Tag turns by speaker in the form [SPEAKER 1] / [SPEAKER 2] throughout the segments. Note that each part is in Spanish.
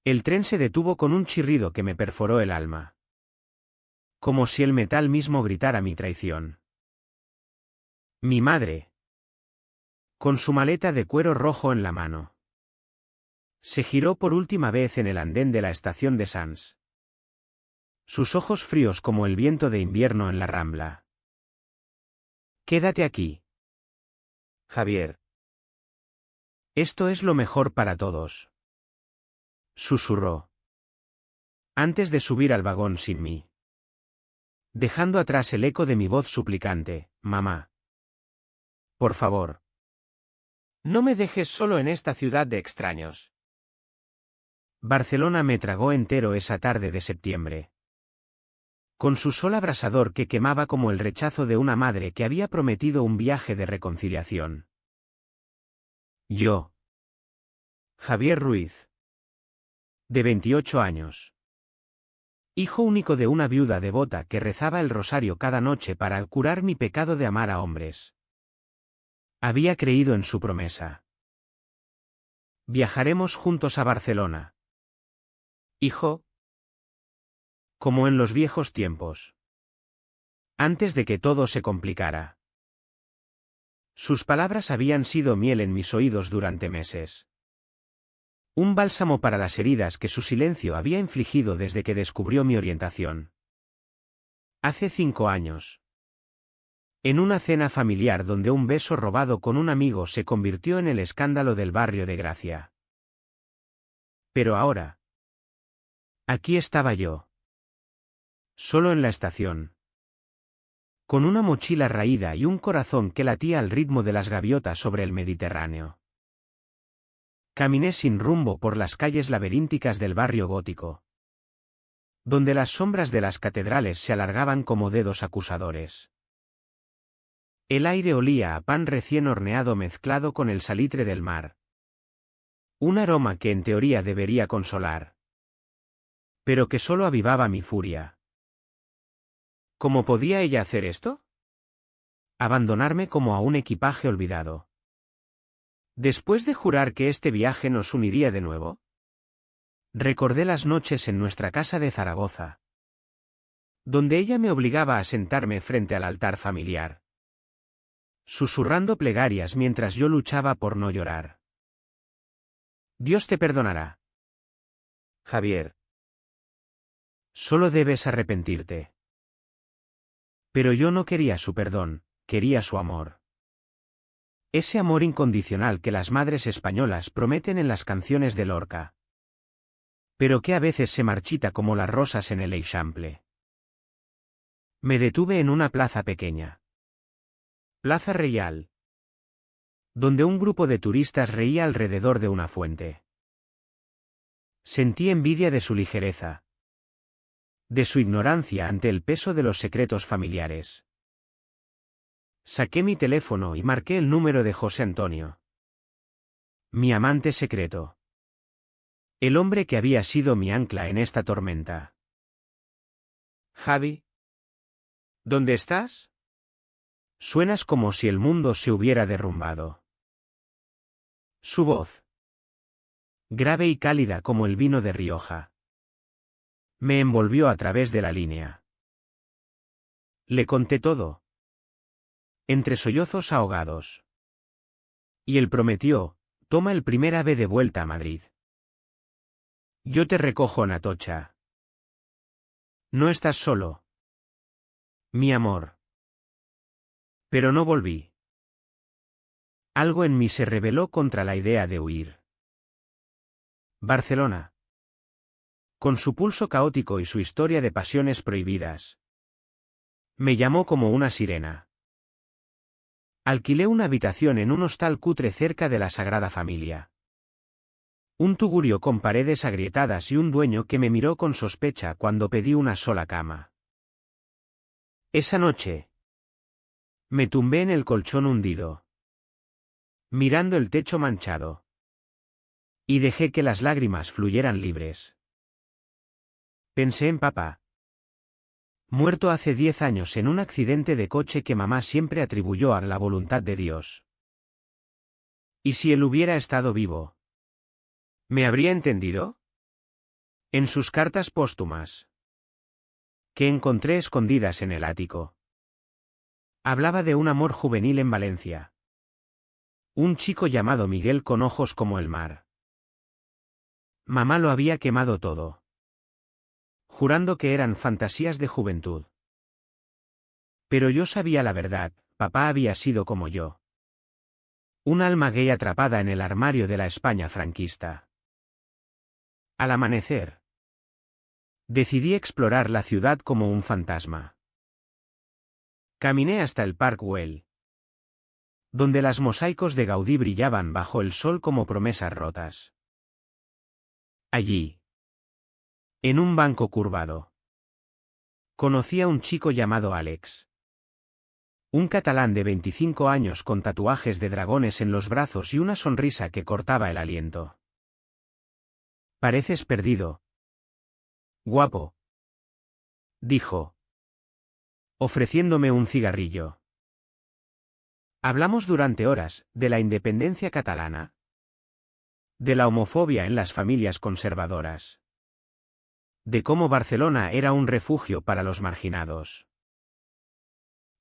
[SPEAKER 1] El tren se detuvo con un chirrido que me perforó el alma. Como si el metal mismo gritara mi traición. Mi madre. Con su maleta de cuero rojo en la mano. Se giró por última vez en el andén de la estación de Sants. Sus ojos fríos como el viento de invierno en la Rambla. Quédate aquí. Javier. Esto es lo mejor para todos. Susurró. Antes de subir al vagón sin mí. Dejando atrás el eco de mi voz suplicante, mamá. Por favor. No me dejes solo en esta ciudad de extraños. Barcelona me tragó entero esa tarde de septiembre. Con su sol abrasador que quemaba como el rechazo de una madre que había prometido un viaje de reconciliación. Yo. Javier Ruiz. De 28 años. Hijo único de una viuda devota que rezaba el rosario cada noche para curar mi pecado de amar a hombres. Había creído en su promesa. Viajaremos juntos a Barcelona. Hijo. Como en los viejos tiempos. Antes de que todo se complicara. Sus palabras habían sido miel en mis oídos durante meses. Un bálsamo para las heridas que su silencio había infligido desde que descubrió mi orientación. Hace 5 años. En una cena familiar donde un beso robado con un amigo se convirtió en el escándalo del barrio de Gracia. Pero ahora. Aquí estaba yo. Solo en la estación. Con una mochila raída y un corazón que latía al ritmo de las gaviotas sobre el Mediterráneo. Caminé sin rumbo por las calles laberínticas del barrio gótico. Donde las sombras de las catedrales se alargaban como dedos acusadores. El aire olía a pan recién horneado mezclado con el salitre del mar. Un aroma que en teoría debería consolar. Pero que solo avivaba mi furia. ¿Cómo podía ella hacer esto? Abandonarme como a un equipaje olvidado. Después de jurar que este viaje nos uniría de nuevo. Recordé las noches en nuestra casa de Zaragoza. Donde ella me obligaba a sentarme frente al altar familiar. Susurrando plegarias mientras yo luchaba por no llorar. Dios te perdonará. Javier. Solo debes arrepentirte. Pero yo no quería su perdón, quería su amor. Ese amor incondicional que las madres españolas prometen en las canciones de Lorca. Pero que a veces se marchita como las rosas en el Eixample. Me detuve en una plaza pequeña. Plaza Reial. Donde un grupo de turistas reía alrededor de una fuente. Sentí envidia de su ligereza. De su ignorancia ante el peso de los secretos familiares. Saqué mi teléfono y marqué el número de José Antonio. Mi amante secreto. El hombre que había sido mi ancla en esta tormenta. Javi. ¿Dónde estás? Suenas como si el mundo se hubiera derrumbado. Su voz. Grave y cálida como el vino de Rioja. Me envolvió a través de la línea. Le conté todo. Entre sollozos ahogados. Y él prometió, toma el primer ave de vuelta a Madrid. Yo te recojo en Atocha. No estás solo. Mi amor. Pero no volví. Algo en mí se rebeló contra la idea de huir. Barcelona. Con su pulso caótico y su historia de pasiones prohibidas. Me llamó como una sirena. Alquilé una habitación en un hostal cutre cerca de la Sagrada Familia. Un tugurio con paredes agrietadas y un dueño que me miró con sospecha cuando pedí una sola cama. Esa noche. Me tumbé en el colchón hundido. Mirando el techo manchado. Y dejé que las lágrimas fluyeran libres. Pensé en papá. Muerto hace 10 años en un accidente de coche que mamá siempre atribuyó a la voluntad de Dios. ¿Y si él hubiera estado vivo? ¿Me habría entendido? En sus cartas póstumas, que encontré escondidas en el ático, hablaba de un amor juvenil en Valencia. Un chico llamado Miguel con ojos como el mar. Mamá lo había quemado todo, jurando que eran fantasías de juventud. Pero yo sabía la verdad, papá había sido como yo. Un alma gay atrapada en el armario de la España franquista. Al amanecer, decidí explorar la ciudad como un fantasma. Caminé hasta el Park Güell, donde las mosaicos de Gaudí brillaban bajo el sol como promesas rotas. Allí, en un banco curvado, conocí a un chico llamado Alex. Un catalán de 25 años con tatuajes de dragones en los brazos y una sonrisa que cortaba el aliento. Pareces perdido. Guapo, dijo, ofreciéndome un cigarrillo. Hablamos durante horas de la independencia catalana, de la homofobia en las familias conservadoras, de cómo Barcelona era un refugio para los marginados.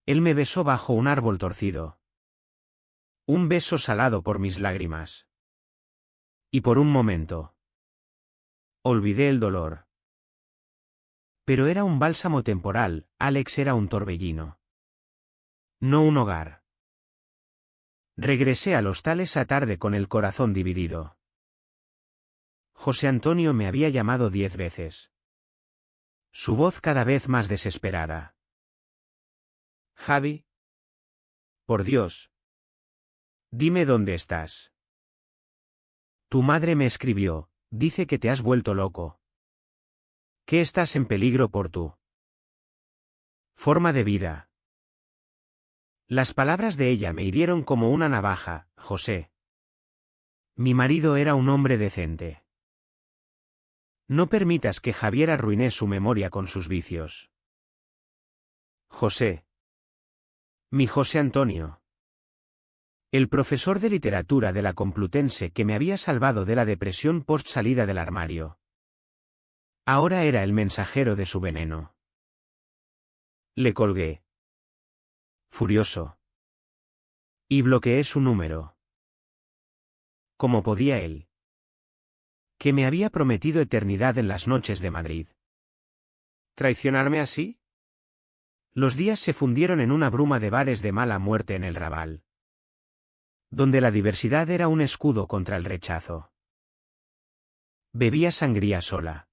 [SPEAKER 1] Él me besó bajo un árbol torcido. Un beso salado por mis lágrimas. Y por un momento, olvidé el dolor. Pero era un bálsamo temporal, Alex era un torbellino. No un hogar. Regresé al hostal esa tarde con el corazón dividido. José Antonio me había llamado 10 veces. Su voz cada vez más desesperada. Javi. Por Dios. Dime dónde estás. Tu madre me escribió, dice que te has vuelto loco. Que estás en peligro por tu forma de vida. Las palabras de ella me hirieron como una navaja, José. Mi marido era un hombre decente. No permitas que Javier arruine su memoria con sus vicios. José. Mi José Antonio. El profesor de literatura de la Complutense que me había salvado de la depresión post salida del armario. Ahora era el mensajero de su veneno. Le colgué. Furioso. Y bloqueé su número. ¿Cómo podía él? Que me había prometido eternidad en las noches de Madrid. ¿Traicionarme así? Los días se fundieron en una bruma de bares de mala muerte en el Raval, donde la diversidad era un escudo contra el rechazo. Bebía sangría sola.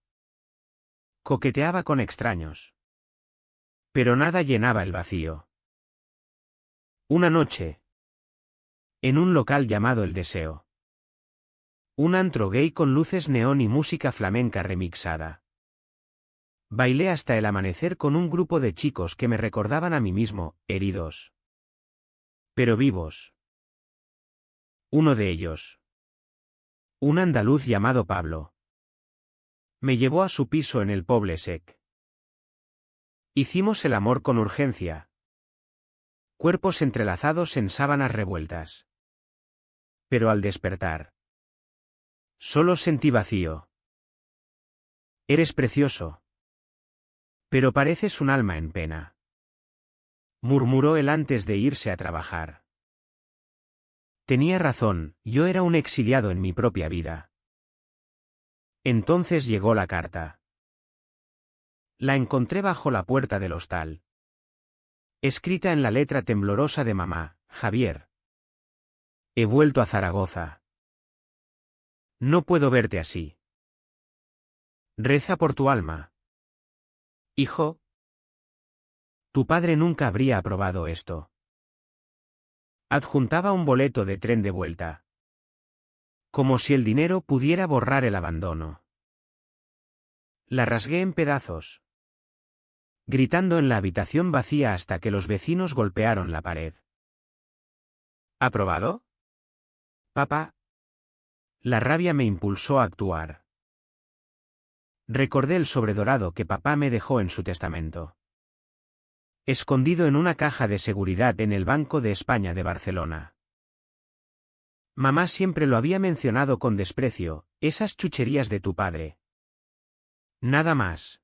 [SPEAKER 1] Coqueteaba con extraños. Pero nada llenaba el vacío. Una noche, en un local llamado El Deseo. Un antro gay con luces neón y música flamenca remixada. Bailé hasta el amanecer con un grupo de chicos que me recordaban a mí mismo, heridos. Pero vivos. Uno de ellos, un andaluz llamado Pablo, me llevó a su piso en el Poble Sec. Hicimos el amor con urgencia. Cuerpos entrelazados en sábanas revueltas. Pero al despertar, solo sentí vacío. Eres precioso. Pero pareces un alma en pena, murmuró él antes de irse a trabajar. Tenía razón, yo era un exiliado en mi propia vida. Entonces llegó la carta. La encontré bajo la puerta del hostal. Escrita en la letra temblorosa de mamá, Javier. He vuelto a Zaragoza. No puedo verte así. Reza por tu alma. Hijo. Tu padre nunca habría aprobado esto. Adjuntaba un boleto de tren de vuelta. Como si el dinero pudiera borrar el abandono. La rasgué en pedazos, gritando en la habitación vacía hasta que los vecinos golpearon la pared. ¿Aprobado? Papá. La rabia me impulsó a actuar. Recordé el sobredorado que papá me dejó en su testamento, escondido en una caja de seguridad en el Banco de España de Barcelona. Mamá siempre lo había mencionado con desprecio, esas chucherías de tu padre. Nada más.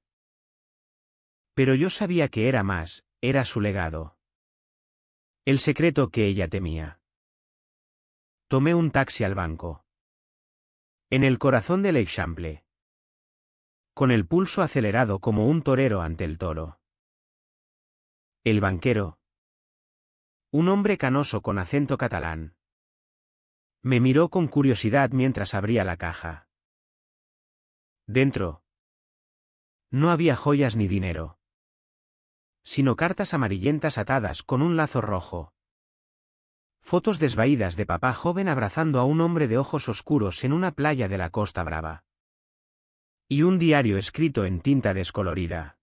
[SPEAKER 1] Pero yo sabía que era más, era su legado. El secreto que ella temía. Tomé un taxi al banco. En el corazón del Eixample. Con el pulso acelerado como un torero ante el toro. El banquero. Un hombre canoso con acento catalán. Me miró con curiosidad mientras abría la caja. Dentro. No había joyas ni dinero. Sino cartas amarillentas atadas con un lazo rojo. Fotos desvaídas de papá joven abrazando a un hombre de ojos oscuros en una playa de la Costa Brava. Y un diario escrito en tinta descolorida.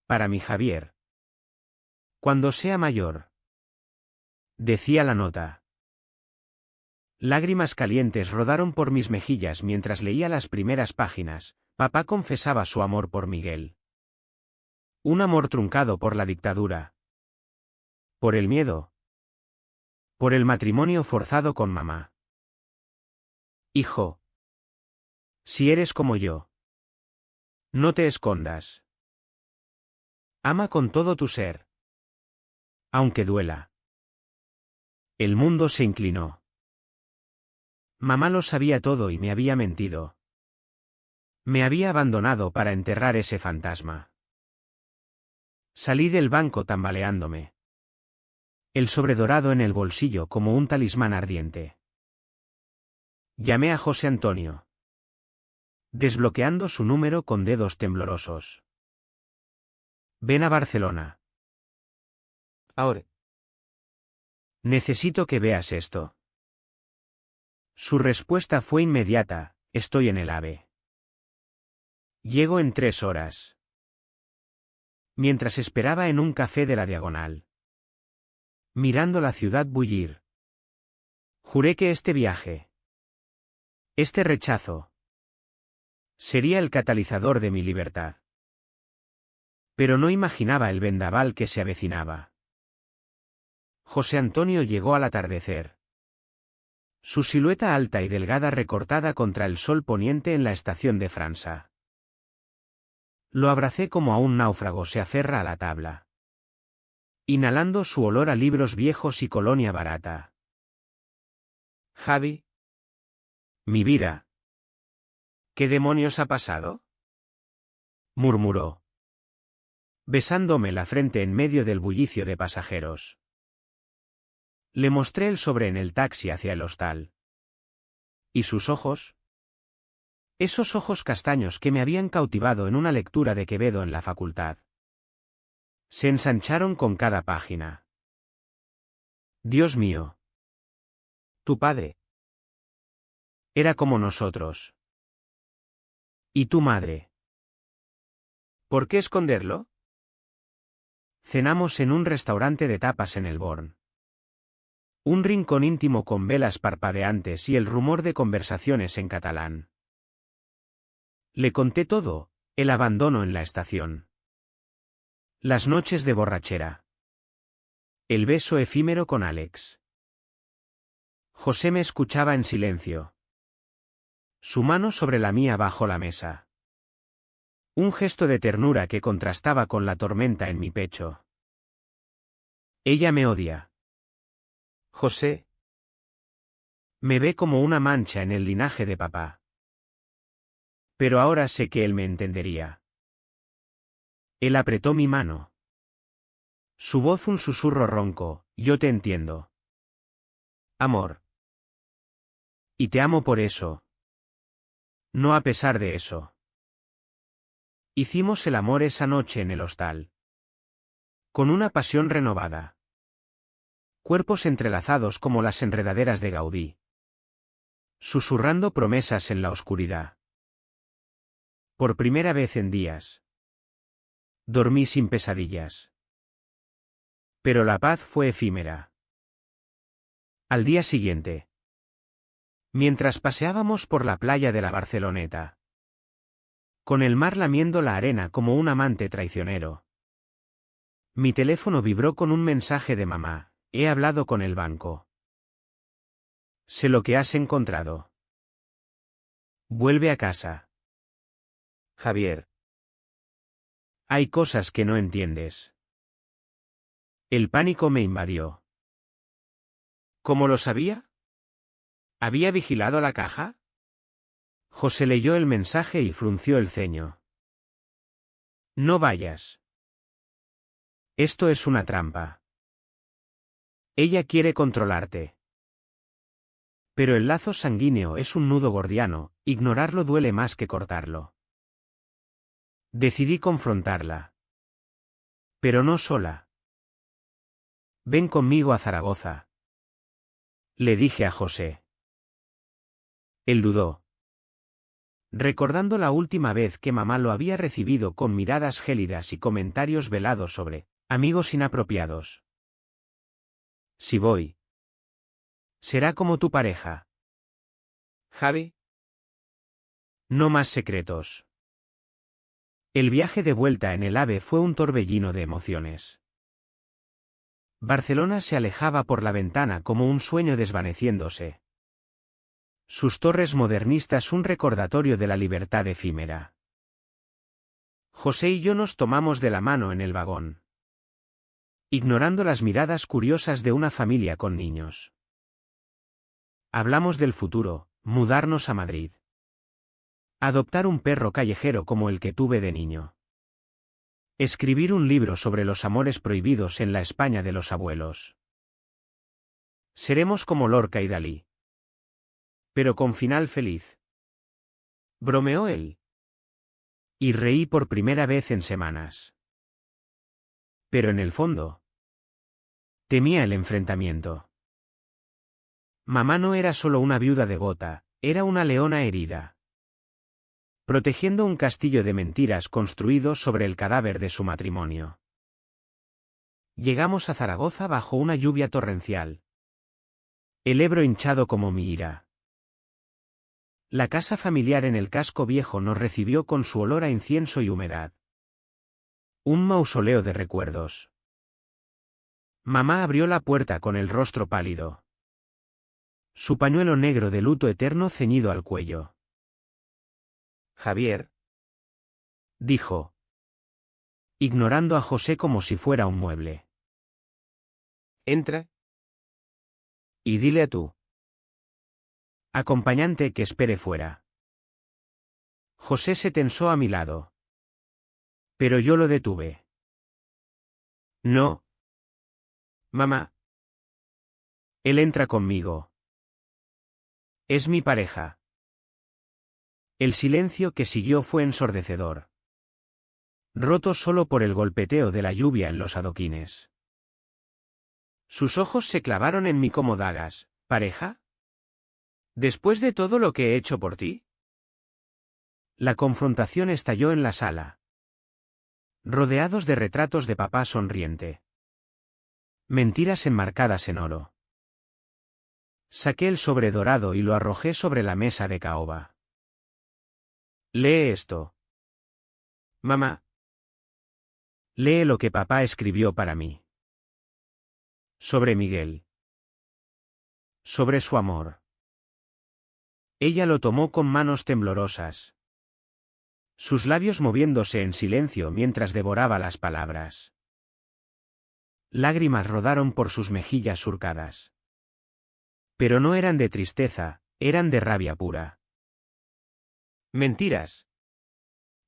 [SPEAKER 1] Para mi Javier. Cuando sea mayor. Decía la nota. Lágrimas calientes rodaron por mis mejillas mientras leía las primeras páginas. Papá confesaba su amor por Miguel. Un amor truncado por la dictadura. Por el miedo. Por el matrimonio forzado con mamá. Hijo. Si eres como yo. No te escondas. Ama con todo tu ser. Aunque duela. El mundo se inclinó. Mamá lo sabía todo y me había mentido. Me había abandonado para enterrar ese fantasma. Salí del banco tambaleándome. El sobredorado en el bolsillo como un talismán ardiente. Llamé a José Antonio. Desbloqueando su número con dedos temblorosos. Ven a Barcelona. Ahora. Necesito que veas esto. Su respuesta fue inmediata, estoy en el AVE. Llego en 3 horas. Mientras esperaba en un café de la Diagonal. Mirando la ciudad bullir. Juré que este viaje. Este rechazo. Sería el catalizador de mi libertad. Pero no imaginaba el vendaval que se avecinaba. José Antonio llegó al atardecer. Su silueta alta y delgada recortada contra el sol poniente en la estación de França. Lo abracé como a un náufrago se aferra a la tabla. Inhalando su olor a libros viejos y colonia barata. Javi. Mi vida. ¿Qué demonios ha pasado? Murmuró. Besándome la frente en medio del bullicio de pasajeros. Le mostré el sobre en el taxi hacia el hostal. ¿Y sus ojos? Esos ojos castaños que me habían cautivado en una lectura de Quevedo en la facultad. Se ensancharon con cada página. Dios mío. Tu padre. Era como nosotros. ¿Y tu madre? ¿Por qué esconderlo? Cenamos en un restaurante de tapas en el Born. Un rincón íntimo con velas parpadeantes y el rumor de conversaciones en catalán. Le conté todo, el abandono en la estación. Las noches de borrachera. El beso efímero con Alex. José me escuchaba en silencio. Su mano sobre la mía bajo la mesa. Un gesto de ternura que contrastaba con la tormenta en mi pecho. Ella me odia. José. Me ve como una mancha en el linaje de papá. Pero ahora sé que él me entendería. Él apretó mi mano. Su voz un susurro ronco, yo te entiendo. Amor. Y te amo por eso. No a pesar de eso. Hicimos el amor esa noche en el hostal. Con una pasión renovada. Cuerpos entrelazados como las enredaderas de Gaudí. Susurrando promesas en la oscuridad. Por primera vez en días. Dormí sin pesadillas. Pero la paz fue efímera. Al día siguiente. Mientras paseábamos por la playa de la Barceloneta. Con el mar lamiendo la arena como un amante traicionero. Mi teléfono vibró con un mensaje de mamá. He hablado con el banco. Sé lo que has encontrado. Vuelve a casa. Javier. Hay cosas que no entiendes. El pánico me invadió. ¿Cómo lo sabía? ¿Había vigilado la caja? José leyó el mensaje y frunció el ceño. No vayas. Esto es una trampa. Ella quiere controlarte. Pero el lazo sanguíneo es un nudo gordiano, ignorarlo duele más que cortarlo. Decidí confrontarla. Pero no sola. Ven conmigo a Zaragoza. Le dije a José. Él dudó. Recordando la última vez que mamá lo había recibido con miradas gélidas y comentarios velados sobre amigos inapropiados. Si voy. Será como tu pareja. Javi. No más secretos. El viaje de vuelta en el AVE fue un torbellino de emociones. Barcelona se alejaba por la ventana como un sueño desvaneciéndose. Sus torres modernistas un recordatorio de la libertad efímera. José y yo nos tomamos de la mano en el vagón. Ignorando las miradas curiosas de una familia con niños. Hablamos del futuro, mudarnos a Madrid. Adoptar un perro callejero como el que tuve de niño. Escribir un libro sobre los amores prohibidos en la España de los abuelos. Seremos como Lorca y Dalí. Pero con final feliz. Bromeó él. Y reí por primera vez en semanas. Pero en el fondo. Temía el enfrentamiento. Mamá no era solo una viuda devota, era una leona herida. Protegiendo un castillo de mentiras construido sobre el cadáver de su matrimonio. Llegamos a Zaragoza bajo una lluvia torrencial. El Ebro hinchado como mi ira. La casa familiar en el casco viejo nos recibió con su olor a incienso y humedad. Un mausoleo de recuerdos. Mamá abrió la puerta con el rostro pálido. Su pañuelo negro de luto eterno ceñido al cuello. Javier. Dijo. Ignorando a José como si fuera un mueble. Entra. Y dile a tu acompañante que espere fuera. José se tensó a mi lado. Pero yo lo detuve. No. Mamá. Él entra conmigo. Es mi pareja. El silencio que siguió fue ensordecedor. Roto solo por el golpeteo de la lluvia en los adoquines. Sus ojos se clavaron en mí como dagas. ¿Pareja? ¿Después de todo lo que he hecho por ti? La confrontación estalló en la sala. Rodeados de retratos de papá sonriente. Mentiras enmarcadas en oro. Saqué el sobre dorado y lo arrojé sobre la mesa de caoba. Lee esto. Mamá. Lee lo que papá escribió para mí. Sobre Miguel. Sobre su amor. Ella lo tomó con manos temblorosas. Sus labios moviéndose en silencio mientras devoraba las palabras. Lágrimas rodaron por sus mejillas surcadas. Pero no eran de tristeza, eran de rabia pura. Mentiras.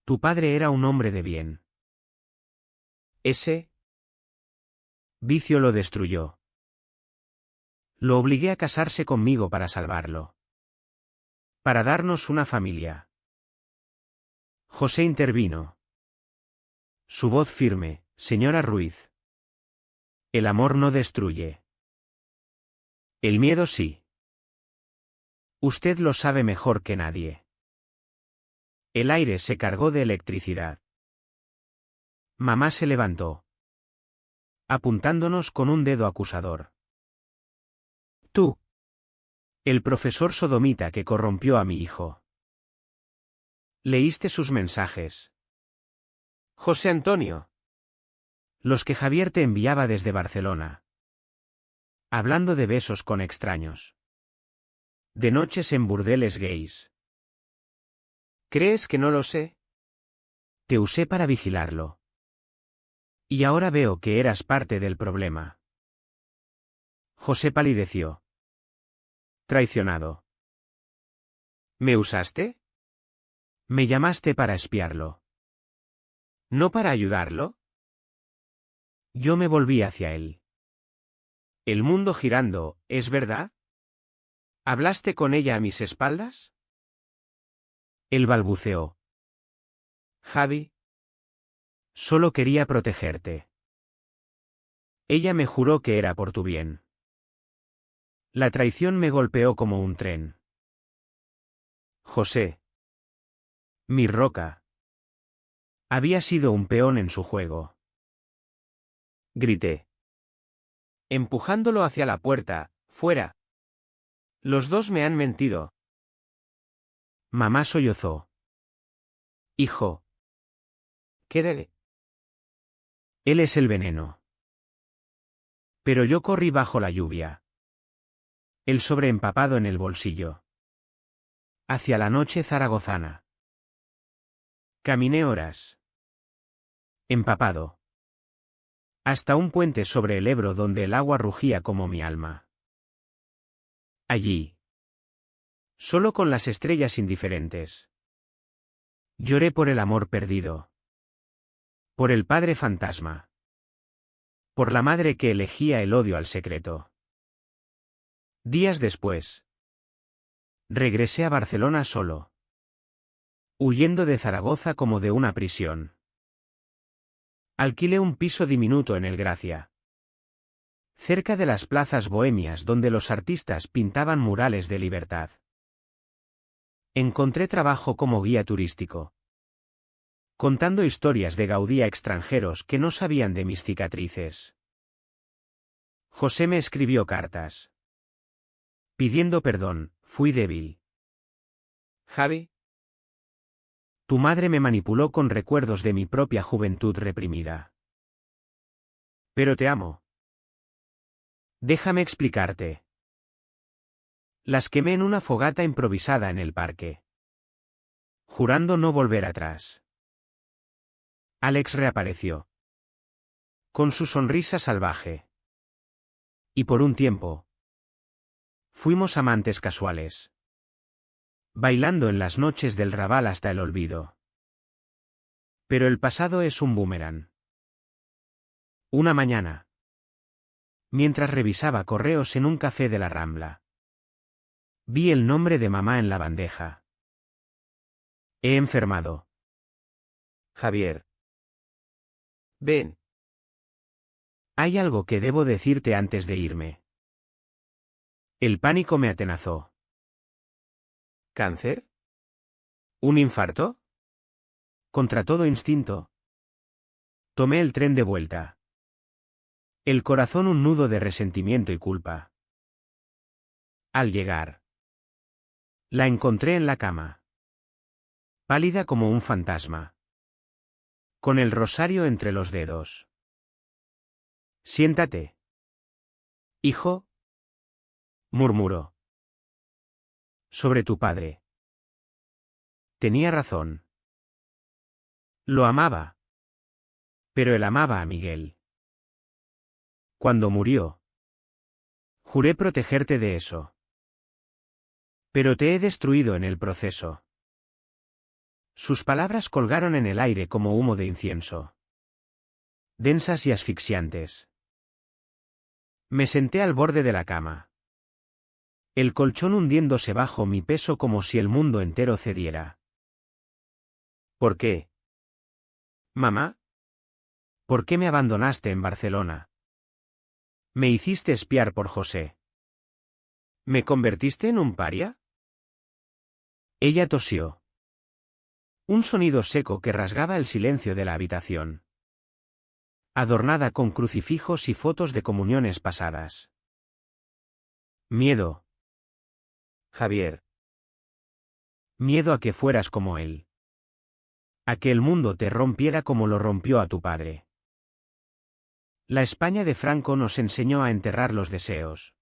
[SPEAKER 1] Tu padre era un hombre de bien. Ese vicio lo destruyó. Lo obligué a casarse conmigo para salvarlo. Para darnos una familia. José intervino. Su voz firme, señora Ruiz. El amor no destruye. El miedo sí. Usted lo sabe mejor que nadie. El aire se cargó de electricidad. Mamá se levantó. Apuntándonos con un dedo acusador. Tú. El profesor sodomita que corrompió a mi hijo. ¿Leíste sus mensajes? José Antonio. Los que Javier te enviaba desde Barcelona. Hablando de besos con extraños. De noches en burdeles gays. ¿Crees que no lo sé? Te usé para vigilarlo. Y ahora veo que eras parte del problema. José palideció. Traicionado. ¿Me usaste? Me llamaste para espiarlo. ¿No para ayudarlo? Yo me volví hacia él. El mundo girando, ¿es verdad? ¿Hablaste con ella a mis espaldas? Él balbuceó. Javi. Solo quería protegerte. Ella me juró que era por tu bien. La traición me golpeó como un tren. José. Mi roca. Había sido un peón en su juego. Grité. Empujándolo hacia la puerta, fuera. Los dos me han mentido. Mamá sollozó. Hijo. ¿Qué? Él es el veneno. Pero yo corrí bajo la lluvia. El sobreempapado en el bolsillo. Hacia la noche zaragozana. Caminé horas. Empapado. Hasta un puente sobre el Ebro donde el agua rugía como mi alma. Allí. Solo con las estrellas indiferentes. Lloré por el amor perdido. Por el padre fantasma. Por la madre que elegía el odio al secreto. Días después. Regresé a Barcelona solo. Huyendo de Zaragoza como de una prisión. Alquilé un piso diminuto en el Gracia. Cerca de las plazas bohemias donde los artistas pintaban murales de libertad. Encontré trabajo como guía turístico. Contando historias de Gaudí a extranjeros que no sabían de mis cicatrices. José me escribió cartas. Pidiendo perdón, fui débil. Javi. Tu madre me manipuló con recuerdos de mi propia juventud reprimida. Pero te amo. Déjame explicarte. Las quemé en una fogata improvisada en el parque. Jurando no volver atrás. Alex reapareció. Con su sonrisa salvaje. Y por un tiempo. Fuimos amantes casuales. Bailando en las noches del Raval hasta el olvido. Pero el pasado es un boomerang. Una mañana. Mientras revisaba correos en un café de la Rambla. Vi el nombre de mamá en la bandeja. He enfermado. Javier. Ven. Hay algo que debo decirte antes de irme. El pánico me atenazó. ¿Cáncer? ¿Un infarto? Contra todo instinto. Tomé el tren de vuelta. El corazón un nudo de resentimiento y culpa. Al llegar. La encontré en la cama. Pálida como un fantasma. Con el rosario entre los dedos. Siéntate. Hijo. Murmuró. Sobre tu padre. Tenía razón. Lo amaba. Pero él amaba a Miguel. Cuando murió. Juré protegerte de eso. Pero te he destruido en el proceso. Sus palabras colgaron en el aire como humo de incienso. Densas y asfixiantes. Me senté al borde de la cama. El colchón hundiéndose bajo mi peso como si el mundo entero cediera. ¿Por qué? Mamá. ¿Por qué me abandonaste en Barcelona? Me hiciste espiar por José. ¿Me convertiste en un paria? Ella tosió. Un sonido seco que rasgaba el silencio de la habitación. Adornada con crucifijos y fotos de comuniones pasadas. Miedo. Javier. Miedo a que fueras como él. A que el mundo te rompiera como lo rompió a tu padre. La España de Franco nos enseñó a enterrar los deseos.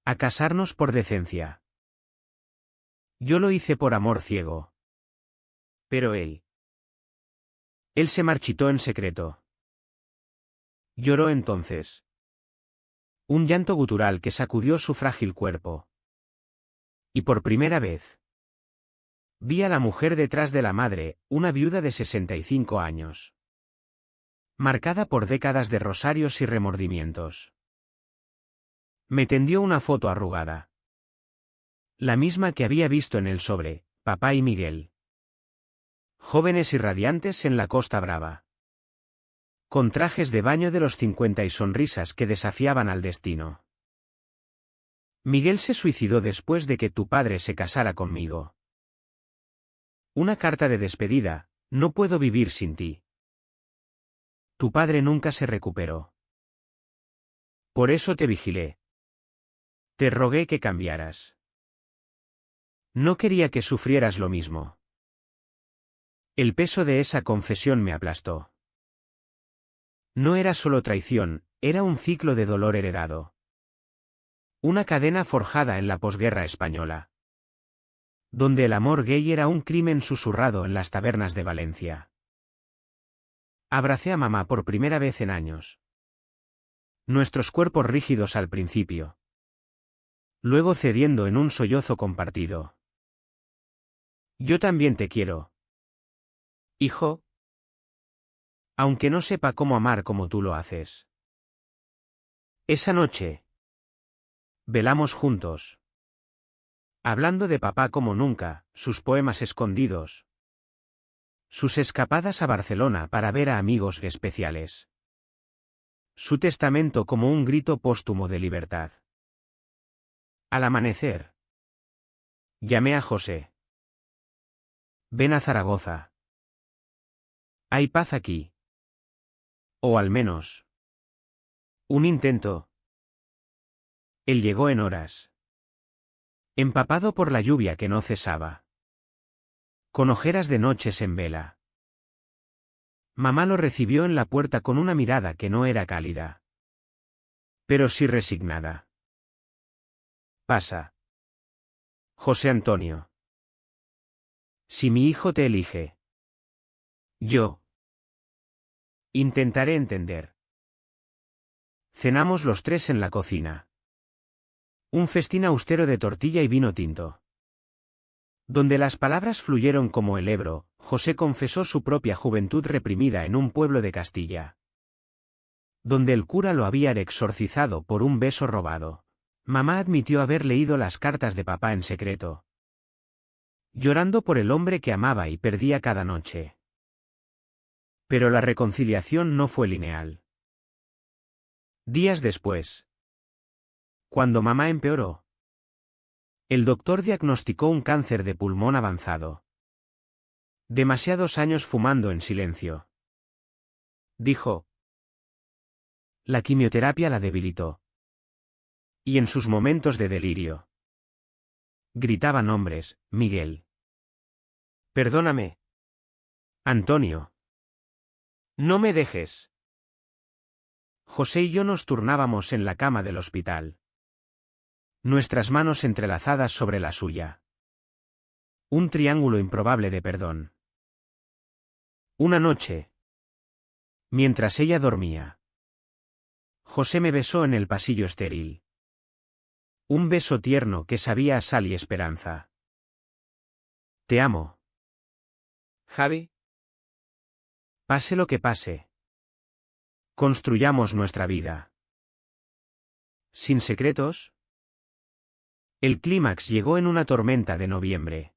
[SPEAKER 1] A casarnos por decencia. Yo lo hice por amor ciego. Pero él. Él se marchitó en secreto. Lloró entonces. Un llanto gutural que sacudió su frágil cuerpo. Y por primera vez vi a la mujer detrás de la madre, una viuda de 65 años. Marcada por décadas de rosarios y remordimientos. Me tendió una foto arrugada. La misma que había visto en el sobre, papá y Miguel. Jóvenes y radiantes en la Costa Brava. Con trajes de baño de los 50 y sonrisas que desafiaban al destino. Miguel se suicidó después de que tu padre se casara conmigo. Una carta de despedida, no puedo vivir sin ti. Tu padre nunca se recuperó. Por eso te vigilé. Te rogué que cambiaras. No quería que sufrieras lo mismo. El peso de esa confesión me aplastó. No era solo traición, era un ciclo de dolor heredado. Una cadena forjada en la posguerra española. Donde el amor gay era un crimen susurrado en las tabernas de Valencia. Abracé a mamá por primera vez en años. Nuestros cuerpos rígidos al principio. Luego cediendo en un sollozo compartido. Yo también te quiero. Hijo. Aunque no sepa cómo amar como tú lo haces. Esa noche. Velamos juntos. Hablando de papá como nunca, sus poemas escondidos. Sus escapadas a Barcelona para ver a amigos especiales. Su testamento como un grito póstumo de libertad. Al amanecer. Llamé a José. Ven a Zaragoza. Hay paz aquí. O al menos. Un intento. Él llegó en horas. Empapado por la lluvia que no cesaba. Con ojeras de noches en vela. Mamá lo recibió en la puerta con una mirada que no era cálida. Pero sí resignada. Pasa. José Antonio. Si mi hijo te elige. Yo. Intentaré entender. Cenamos los tres en la cocina. Un festín austero de tortilla y vino tinto. Donde las palabras fluyeron como el Ebro, José confesó su propia juventud reprimida en un pueblo de Castilla. Donde el cura lo había exorcizado por un beso robado. Mamá admitió haber leído las cartas de papá en secreto. Llorando por el hombre que amaba y perdía cada noche. Pero la reconciliación no fue lineal. Días después. Cuando mamá empeoró. El doctor diagnosticó un cáncer de pulmón avanzado. Demasiados años fumando en silencio. Dijo. La quimioterapia la debilitó. Y en sus momentos de delirio. Gritaba nombres, Miguel. Perdóname. Antonio. No me dejes. José y yo nos turnábamos en la cama del hospital. Nuestras manos entrelazadas sobre la suya. Un triángulo improbable de perdón. Una noche. Mientras ella dormía. José me besó en el pasillo estéril. Un beso tierno que sabía a sal y esperanza. Te amo. Javi. Pase lo que pase. Construyamos nuestra vida. Sin secretos. El clímax llegó en una tormenta de noviembre.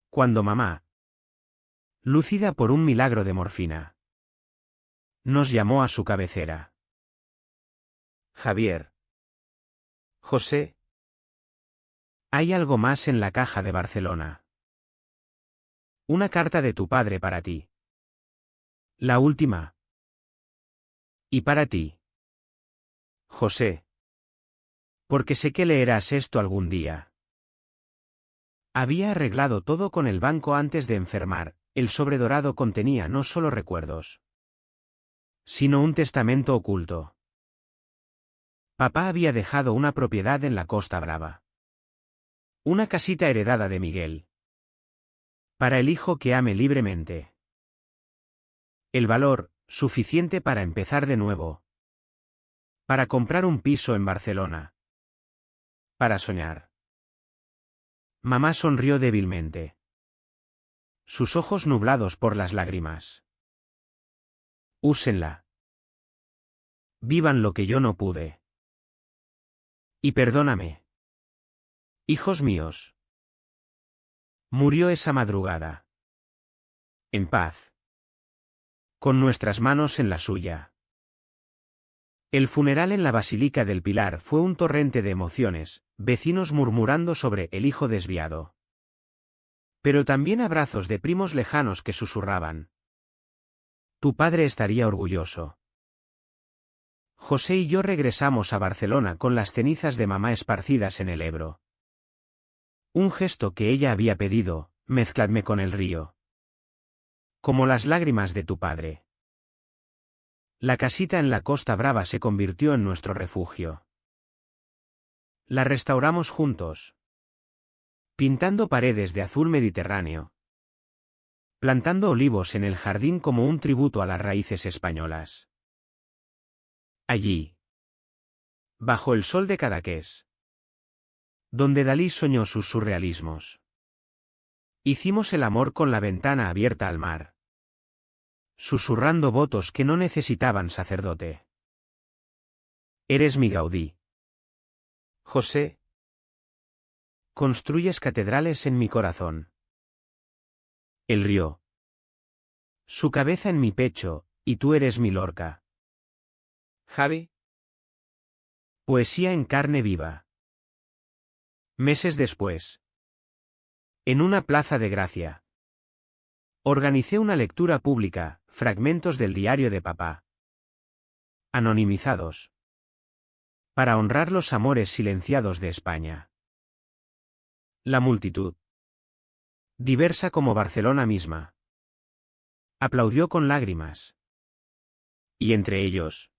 [SPEAKER 1] Cuando mamá, lúcida por un milagro de morfina, nos llamó a su cabecera. Javier. José. Hay algo más en la caja de Barcelona. Una carta de tu padre para ti. La última. Y para ti. José. Porque sé que leerás esto algún día. Había arreglado todo con el banco antes de enfermar, el sobre dorado contenía no solo recuerdos, sino un testamento oculto. Papá había dejado una propiedad en la Costa Brava. Una casita heredada de Miguel. Para el hijo que ame libremente. El valor, suficiente para empezar de nuevo. Para comprar un piso en Barcelona. Para soñar. Mamá sonrió débilmente. Sus ojos nublados por las lágrimas. Úsenla. Vivan lo que yo no pude. Y perdóname. Hijos míos. Murió esa madrugada. En paz. Con nuestras manos en la suya. El funeral en la Basílica del Pilar fue un torrente de emociones, vecinos murmurando sobre el hijo desviado. Pero también abrazos de primos lejanos que susurraban. Tu padre estaría orgulloso. José y yo regresamos a Barcelona con las cenizas de mamá esparcidas en el Ebro. Un gesto que ella había pedido, mézcladme con el río. Como las lágrimas de tu padre. La casita en la Costa Brava se convirtió en nuestro refugio. La restauramos juntos. Pintando paredes de azul mediterráneo. Plantando olivos en el jardín como un tributo a las raíces españolas. Allí. Bajo el sol de Cadaqués. Donde Dalí soñó sus surrealismos. Hicimos el amor con la ventana abierta al mar. Susurrando votos que no necesitaban sacerdote. Eres mi Gaudí. José. Construyes catedrales en mi corazón. Él rió. Su cabeza en mi pecho, y tú eres mi Lorca. Javi. Poesía en carne viva. Meses después. En una plaza de Gracia. Organicé una lectura pública, fragmentos del diario de papá. Anonimizados. Para honrar los amores silenciados de España. La multitud. Diversa como Barcelona misma. Aplaudió con lágrimas. Y entre ellos.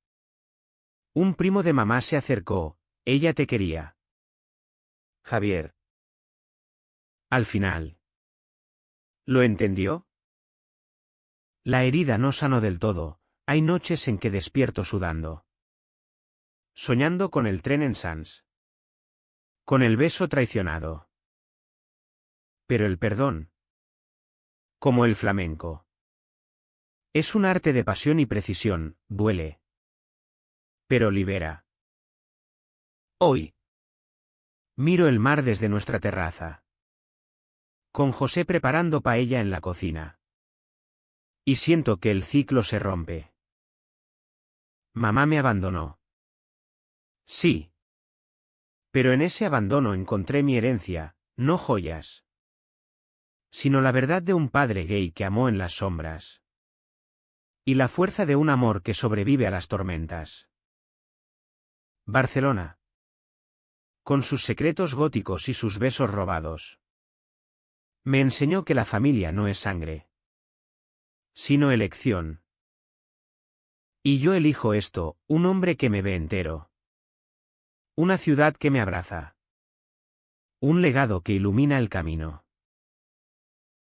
[SPEAKER 1] Un primo de mamá se acercó, ella te quería. Javier. Al final. ¿Lo entendió? La herida no sanó del todo, hay noches en que despierto sudando. Soñando con el tren en Sants. Con el beso traicionado. Pero el perdón. Como el flamenco. Es un arte de pasión y precisión, duele. Pero libera. Hoy. Miro el mar desde nuestra terraza. Con José preparando paella en la cocina. Y siento que el ciclo se rompe. Mamá me abandonó. Sí. Pero en ese abandono encontré mi herencia, no joyas. Sino la verdad de un padre gay que amó en las sombras. Y la fuerza de un amor que sobrevive a las tormentas. Barcelona. Con sus secretos góticos y sus besos robados. Me enseñó que la familia no es sangre. Sino elección. Y yo elijo esto, un hombre que me ve entero. Una ciudad que me abraza. Un legado que ilumina el camino.